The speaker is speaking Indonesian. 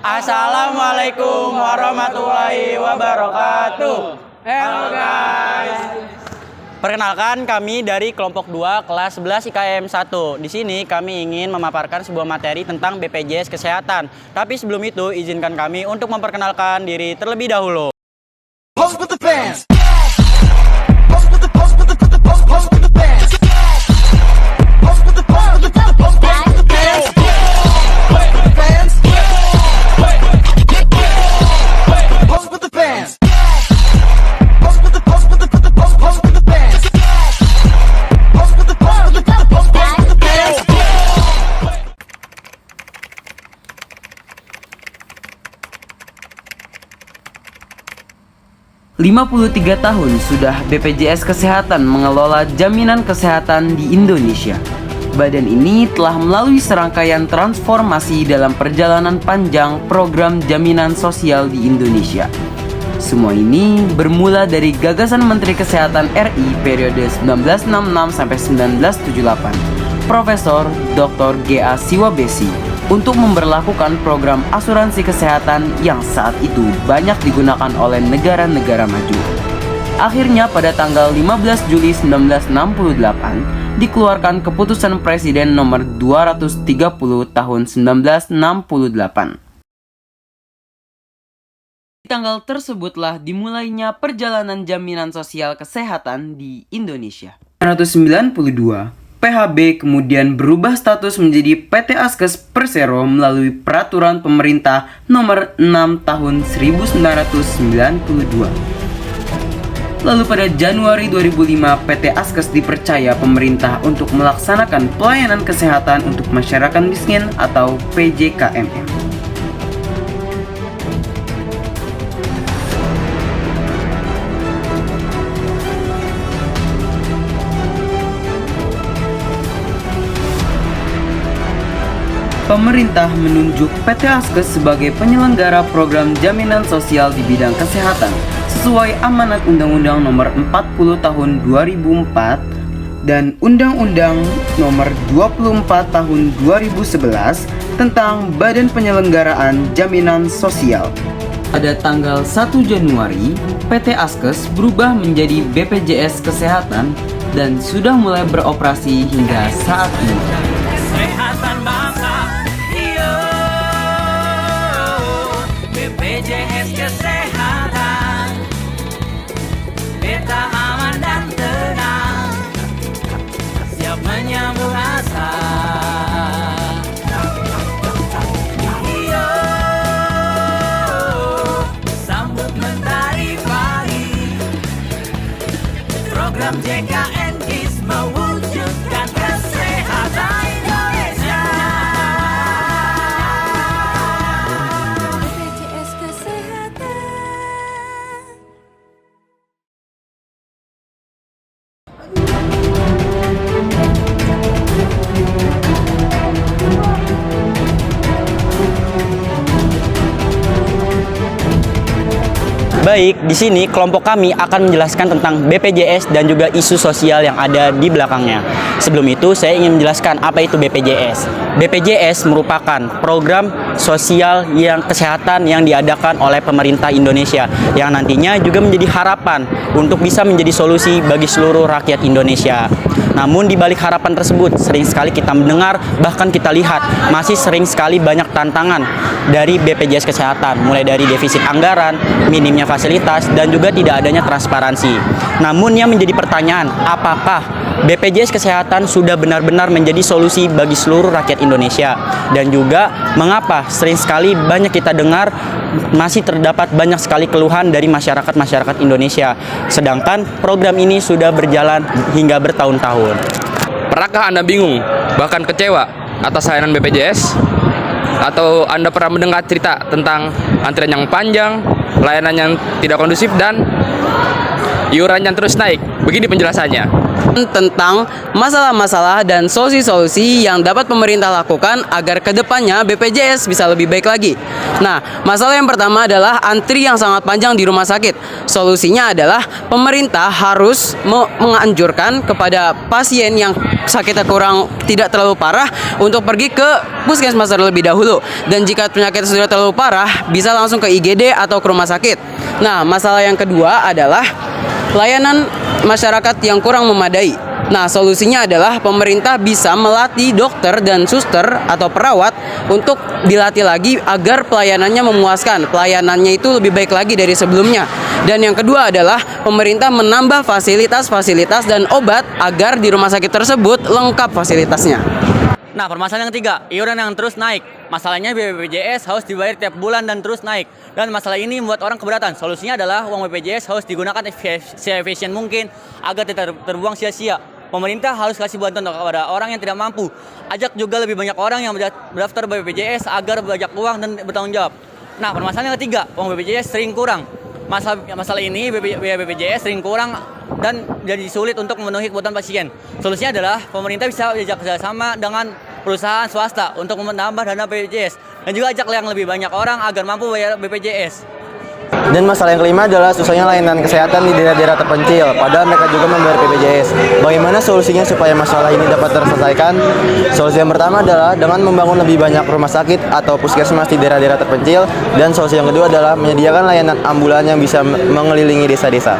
Assalamualaikum warahmatullahi wabarakatuh. Halo guys. Perkenalkan, kami dari kelompok 2 kelas 11 IKM 1. Di sini kami ingin memaparkan sebuah materi tentang BPJS Kesehatan. Tapi sebelum itu, izinkan kami untuk memperkenalkan diri terlebih dahulu. Lima 53 tahun sudah BPJS Kesehatan mengelola jaminan kesehatan di Indonesia. Badan ini telah melalui serangkaian transformasi dalam perjalanan panjang program jaminan sosial di Indonesia. Semua ini bermula dari gagasan Menteri Kesehatan RI periode 1966 sampai 1978, Profesor Dr. G.A. Siwabesi, untuk memberlakukan program asuransi kesehatan yang saat itu banyak digunakan oleh negara-negara maju. Akhirnya pada tanggal 15 Juli 1968 dikeluarkan Keputusan Presiden nomor 230 tahun 1968. Di tanggal tersebutlah dimulainya perjalanan jaminan sosial kesehatan di Indonesia. 1992 PHB kemudian berubah status menjadi PT Askes Persero melalui Peraturan Pemerintah Nomor 6 Tahun 1992. Lalu pada Januari 2005, PT Askes dipercaya pemerintah untuk melaksanakan pelayanan kesehatan untuk masyarakat miskin atau PJKMM. Pemerintah menunjuk PT Askes sebagai penyelenggara program jaminan sosial di bidang kesehatan sesuai amanat Undang-Undang Nomor 40 Tahun 2004 dan Undang-Undang Nomor 24 Tahun 2011 tentang Badan Penyelenggaraan Jaminan Sosial. Pada tanggal 1 Januari, PT Askes berubah menjadi BPJS Kesehatan dan sudah mulai beroperasi hingga saat ini. Kesehatan bangsa, BPJS Kesehatan, kita aman dan tenang, siap menyambut asa. Iyo, sambut mentari pagi, program JKN KIS mewujudkan kesehatan Indonesia. BPJS Kesehatan. Baik, di sini kelompok kami akan menjelaskan tentang BPJS dan juga isu sosial yang ada di belakangnya. Sebelum itu, saya ingin menjelaskan apa itu BPJS. BPJS merupakan program sosial yang kesehatan yang diadakan oleh pemerintah Indonesia yang nantinya juga menjadi harapan untuk bisa menjadi solusi bagi seluruh rakyat Indonesia. Namun di balik harapan tersebut, sering sekali kita mendengar, bahkan kita lihat, masih sering sekali banyak tantangan dari BPJS Kesehatan, mulai dari defisit anggaran, minimnya fasilitas, dan juga tidak adanya transparansi. Namun yang menjadi pertanyaan, apakah BPJS Kesehatan sudah benar-benar menjadi solusi bagi seluruh rakyat Indonesia? Dan juga mengapa sering sekali banyak kita dengar masih terdapat banyak sekali keluhan dari masyarakat Indonesia, sedangkan program ini sudah berjalan hingga bertahun-tahun. Pernahkah Anda bingung, bahkan kecewa atas layanan BPJS? Atau Anda pernah mendengar cerita tentang antrian yang panjang, layanan yang tidak kondusif, dan iurannya terus naik. Begini penjelasannya. Tentang masalah-masalah dan solusi-solusi yang dapat pemerintah lakukan agar kedepannya BPJS bisa lebih baik lagi. Nah, masalah yang pertama adalah antri yang sangat panjang di rumah sakit. Solusinya adalah pemerintah harus menganjurkan kepada pasien yang sakitnya tidak terlalu parah untuk pergi ke puskesmas terlebih dahulu. Dan jika penyakit sudah terlalu parah, bisa langsung ke IGD atau ke rumah sakit. Nah, masalah yang kedua adalah layanan masyarakat yang kurang memadai. Nah, solusinya adalah pemerintah bisa melatih dokter dan suster atau perawat untuk dilatih lagi agar pelayanannya memuaskan. Pelayanannya itu lebih baik lagi dari sebelumnya. Dan yang kedua adalah pemerintah menambah fasilitas-fasilitas dan obat agar di rumah sakit tersebut lengkap fasilitasnya. Nah, permasalahan yang ketiga, iuran yang terus naik. Masalahnya BPJS harus dibayar tiap bulan dan terus naik. Dan masalah ini membuat orang keberatan. Solusinya adalah uang BPJS harus digunakan se-efisien mungkin agar tidak terbuang sia-sia. Pemerintah harus kasih bantuan kepada orang yang tidak mampu. Ajak juga lebih banyak orang yang berdaftar BPJS agar banyak uang dan bertanggung jawab. Nah, permasalahan yang ketiga, uang BPJS sering kurang. Masalah ini BPJS sering kurang dan jadi sulit untuk memenuhi kebutuhan pasien. Solusinya adalah pemerintah bisa ajak kerjasama dengan perusahaan swasta untuk menambah dana BPJS dan juga ajak yang lebih banyak orang agar mampu bayar BPJS. Dan masalah yang kelima adalah susahnya layanan kesehatan di daerah-daerah terpencil, padahal mereka juga membayar BPJS. Bagaimana solusinya supaya masalah ini dapat terselesaikan? Solusi yang pertama adalah dengan membangun lebih banyak rumah sakit atau puskesmas di daerah-daerah terpencil. Dan solusi yang kedua adalah menyediakan layanan ambulan yang bisa mengelilingi desa-desa.